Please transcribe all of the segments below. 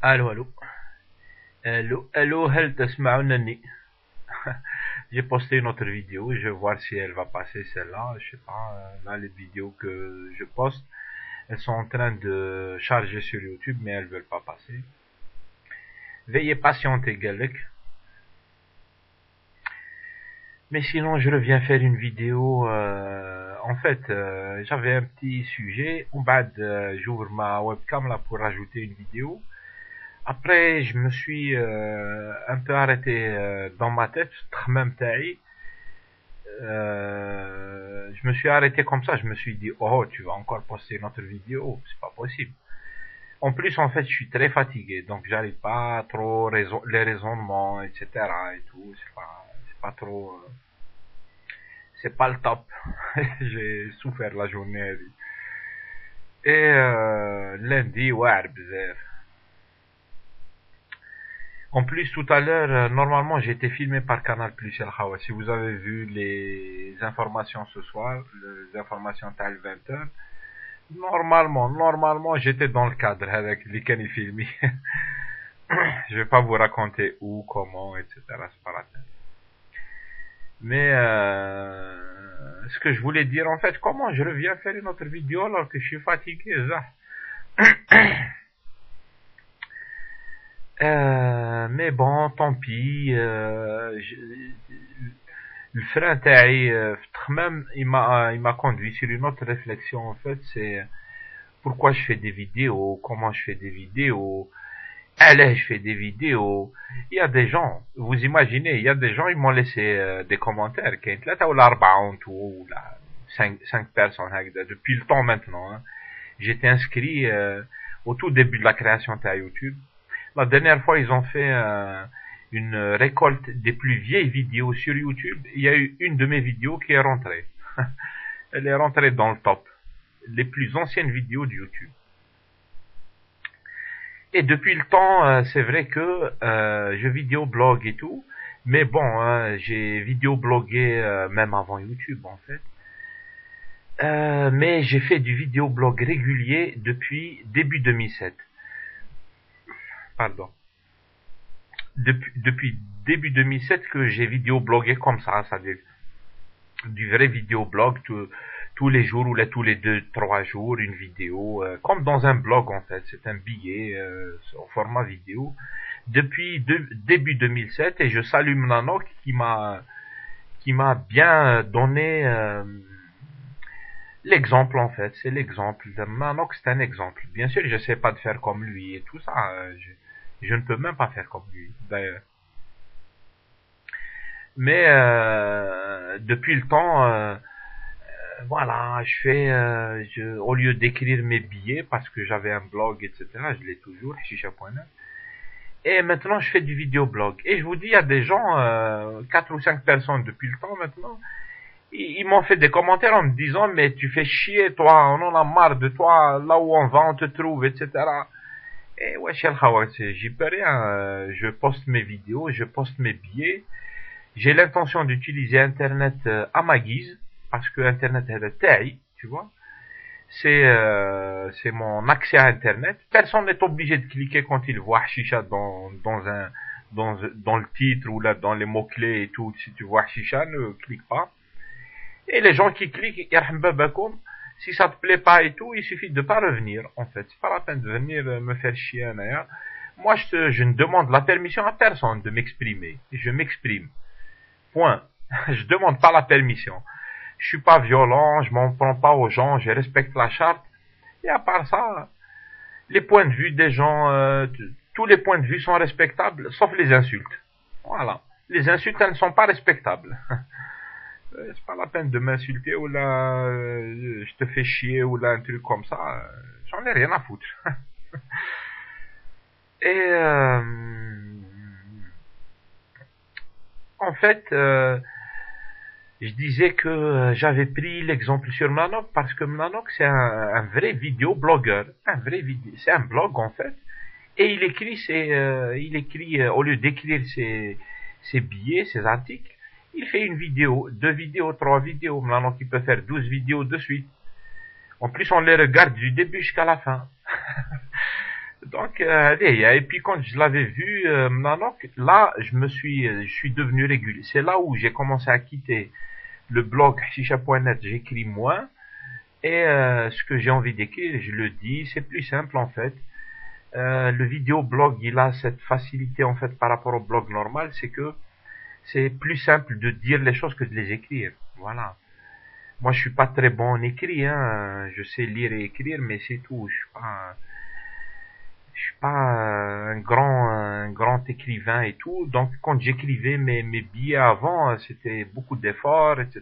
الو الو الو هل تسمعونني؟ J'ai posté une autre vidéo, je vais voir si elle va passer celle-là, je sais pas, là les vidéos que je poste, elles sont en train de charger sur YouTube mais elles veulent pas passer. Veuillez patienter Galek. Mais sinon je reviens faire une vidéo, en fait j'avais un petit sujet, on va j'ouvre ma webcam là pour rajouter une vidéo. Après, je me suis un peu arrêté dans ma tête, même taille. Je me suis arrêté comme ça, je me suis dit, oh, tu vas encore poster une autre vidéo, c'est pas possible. En plus, en fait, je suis très fatigué, donc j'arrive pas trop les raisonnements, etc. et tout, c'est pas trop, c'est pas le top. J'ai souffert la journée. Et lundi, ouais, bzaf. En plus, tout à l'heure, normalement, j'ai été filmé par Canal Plus El Hawa. Si vous avez vu les informations ce soir, les informations à 20h, normalement, j'étais dans le cadre avec les canaux filmés. Je vais pas vous raconter où, comment, etc. C'est pas la peine. Mais ce que je voulais dire, en fait, comment je reviens faire une autre vidéo alors que je suis fatigué, ça. Mais bon, tant pis. Le frein تاعي même il m'a conduit sur une autre réflexion en fait, c'est pourquoi je fais des vidéos, comment je fais des vidéos, allez je fais des vidéos. Il y a des gens, vous imaginez, il y a des gens ils m'ont laissé des commentaires كاين 3 ولا 4 ولا 5 personnes depuis le temps maintenant hein. J'étais inscrit au tout début de la création de YouTube. La dernière fois, ils ont fait une récolte des plus vieilles vidéos sur YouTube. Il y a eu une de mes vidéos qui est rentrée. Elle est rentrée dans le top. Les plus anciennes vidéos de YouTube. Et depuis le temps, c'est vrai que je vidéoblogue et tout. Mais bon, j'ai vidéoblogué même avant YouTube en fait. Mais j'ai fait du vidéoblog régulier depuis début 2007. Pardon. Depuis début 2007 que j'ai vidéoblogué comme ça, c'est-à-dire du vrai vidéoblog tous les jours ou tous les 2-3 jours une vidéo, comme dans un blog en fait, c'est un billet au format vidéo depuis début 2007 et je salue Mnanok qui m'a bien donné l'exemple en fait, c'est l'exemple. Mnanok c'est un exemple. Bien sûr, je sais pas de faire comme lui et tout ça. Je ne peux même pas faire comme lui, d'ailleurs. Mais depuis le temps, voilà, je fais, au lieu d'écrire mes billets, parce que j'avais un blog, etc., je l'ai toujours, chicha.net. Et maintenant, je fais du vidéoblog. Et je vous dis, il y a des gens, 4 ou 5 personnes depuis le temps maintenant, ils m'ont fait des commentaires en me disant, mais tu fais chier, toi, on en a marre de toi, là où on va, on te trouve, etc. Et ouais, j'y peux rien. Je poste mes vidéos, je poste mes billets. J'ai l'intention d'utiliser Internet à ma guise, parce que Internet est le taille, tu vois. C'est mon accès à Internet. Personne n'est obligé de cliquer quand il voit Chicha dans le titre ou là dans les mots-clés et tout. Si tu vois Chicha, ne clique pas. Et les gens qui cliquent, si ça te plaît pas et tout, il suffit de pas revenir, en fait. C'est pas la peine de venir me faire chier, hein. Moi, je ne demande la permission à personne de m'exprimer. Je m'exprime. Point. Je demande pas la permission. Je suis pas violent, je m'en prends pas aux gens, je respecte la charte. Et à part ça, les points de vue des gens, tous les points de vue sont respectables, sauf les insultes. Voilà. Les insultes, elles ne sont pas respectables. C'est pas la peine de m'insulter ou là je te fais chier ou là un truc comme ça, j'en ai rien à foutre. Et en fait je disais que j'avais pris l'exemple sur Mnanok parce que Mnanok c'est un vrai vidéoblogueur, c'est un blog en fait, et il écrit au lieu d'écrire ses billets, ses articles, il fait une vidéo, 2 vidéos, 3 vidéos. Maintenant qu'il peut faire 12 vidéos de suite. En plus, on les regarde du début jusqu'à la fin. Donc, et puis quand je l'avais vu, là, je suis devenu régulier. C'est là où j'ai commencé à quitter le blog hashisha.net. J'écris moins. Et ce que j'ai envie d'écrire, je le dis, c'est plus simple en fait. Le vidéoblog, il a cette facilité en fait par rapport au blog normal, c'est que c'est plus simple de dire les choses que de les écrire. Voilà. Moi, je suis pas très bon en écrit, hein. Je sais lire et écrire, mais c'est tout. Je suis pas un grand écrivain et tout. Donc, quand j'écrivais mes billets avant, c'était beaucoup d'efforts, etc.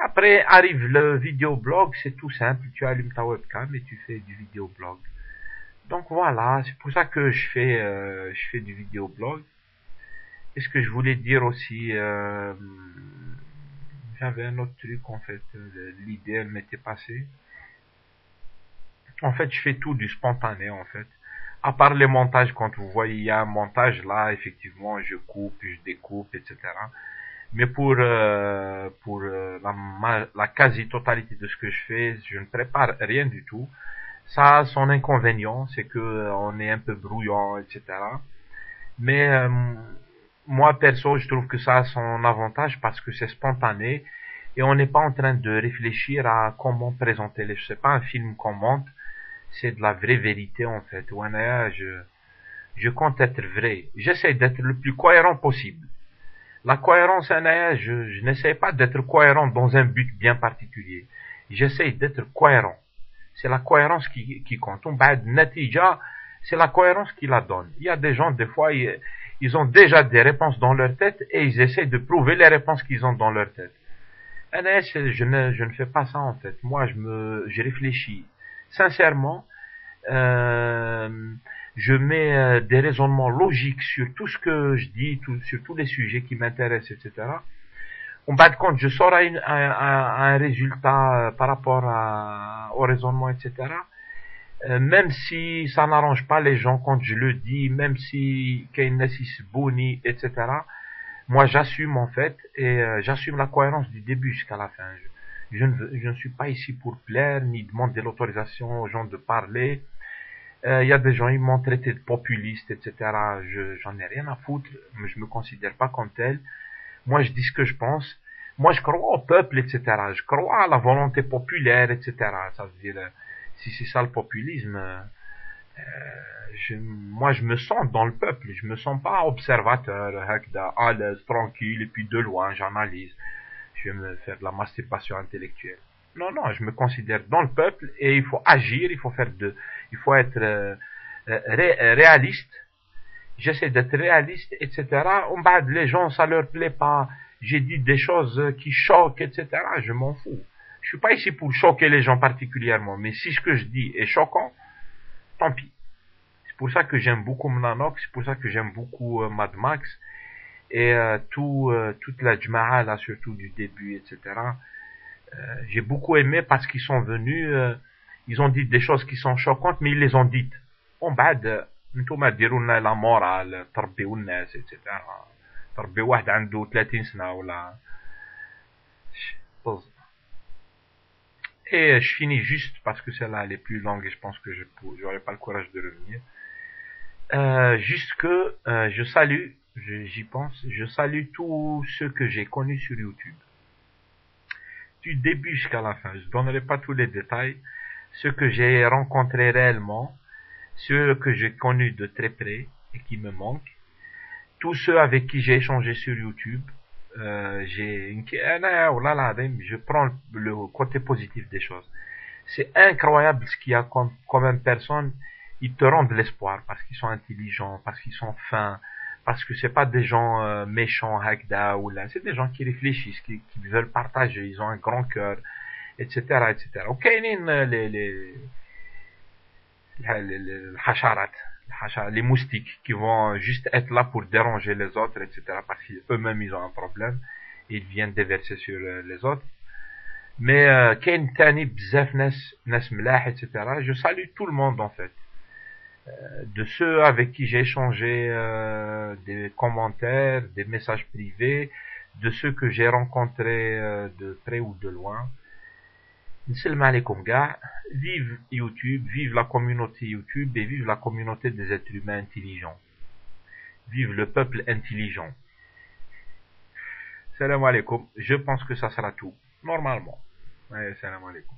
Après, arrive le vidéoblog, c'est tout simple. Tu allumes ta webcam et tu fais du vidéoblog. Donc voilà, c'est pour ça que je fais du vidéoblog. Et ce que je voulais dire aussi, j'avais un autre truc en fait, l'idée elle m'était passée. En fait, je fais tout du spontané en fait. À part les montages, quand vous voyez il y a un montage là, effectivement, je coupe, je découpe, etc. Mais pour la quasi-totalité de ce que je fais, je ne prépare rien du tout. Ça a son inconvénient, c'est que on est un peu brouillon, etc. Mais moi perso, je trouve que ça a son avantage parce que c'est spontané et on n'est pas en train de réfléchir à comment présenter les choses. C'est pas un film qu'on monte, c'est de la vraie vérité en fait. Ouais, je compte être vrai. J'essaie d'être le plus cohérent possible. La cohérence, je n'essaie pas d'être cohérent dans un but bien particulier. J'essaie d'être cohérent. C'est la cohérence qui compte. Natija, c'est la cohérence qui la donne. Il y a des gens, des fois, ils ont déjà des réponses dans leur tête et ils essaient de prouver les réponses qu'ils ont dans leur tête. Je ne fais pas ça en fait. Moi, je réfléchis sincèrement. Je mets des raisonnements logiques sur tout ce que je dis, sur tous les sujets qui m'intéressent, etc. En bas de compte, je sors à un résultat par rapport au raisonnement, etc. Même si ça n'arrange pas les gens quand je le dis, même si Keynesis Bouni, etc. Moi, j'assume en fait, et j'assume la cohérence du début jusqu'à la fin. Je ne suis pas ici pour plaire, ni demander l'autorisation aux gens de parler. Il y a des gens, ils m'ont traité de populiste, etc. J'en ai rien à foutre, mais je me considère pas comme tel. Moi, je dis ce que je pense. Moi, je crois au peuple, etc. Je crois à la volonté populaire, etc. Ça veut dire, si c'est ça le populisme, moi, je me sens dans le peuple. Je me sens pas observateur, à l'aise, tranquille, et puis de loin, j'analyse. Je vais me faire de la masturbation intellectuelle. Non, non, je me considère dans le peuple et il faut agir, il faut être réaliste. J'essaie d'être réaliste, etc. Les gens, ça leur plaît pas. J'ai dit des choses qui choquent, etc. Je m'en fous. Je suis pas ici pour choquer les gens particulièrement, mais si ce que je dis est choquant, tant pis. C'est pour ça que j'aime beaucoup Mnanox, c'est pour ça que j'aime beaucoup Mad Max et toute la Jma'a là, surtout du début, etc. J'ai beaucoup aimé parce qu'ils sont venus, ils ont dit des choses qui sont choquantes, mais ils les ont dites. بعد انتم ديروا لنا لا مورال تربيوا الناس etc. تربي واحد عنده 30 سنة ولا et je finis juste parce que celle-là elle est plus longue et je pense que je n'aurai pas le courage de revenir. Juste que je salue, j'y pense, je salue tous ceux que j'ai connus sur YouTube. Du début jusqu'à la fin. Je ne donnerai pas tous les détails. Ceux que j'ai rencontrés réellement, ceux que j'ai connus de très près et qui me manquent, tous ceux avec qui j'ai échangé sur YouTube, je prends le côté positif des choses. C'est incroyable ce qu'il y a comme même personne, ils te rendent l'espoir parce qu'ils sont intelligents, parce qu'ils sont fins, parce que c'est pas des gens méchants, hakda ou là, c'est des gens qui réfléchissent, qui veulent partager, ils ont un grand cœur, etc., etc. Ok, les moustiques qui vont juste être là pour déranger les autres, etc., parce qu'eux-mêmes ils ont un problème, et ils viennent déverser sur les autres. Mais كاين تاني بزاف ناس ملاح, etc. Je salue tout le monde en fait. De ceux avec qui j'ai échangé des commentaires, des messages privés, de ceux que j'ai rencontrés de près ou de loin. Salam alaikum gars, vive YouTube, vive la communauté YouTube et vive la communauté des êtres humains intelligents. Vive le peuple intelligent. Salam alaikum, je pense que ça sera tout, normalement. Ouais, salam alaikum.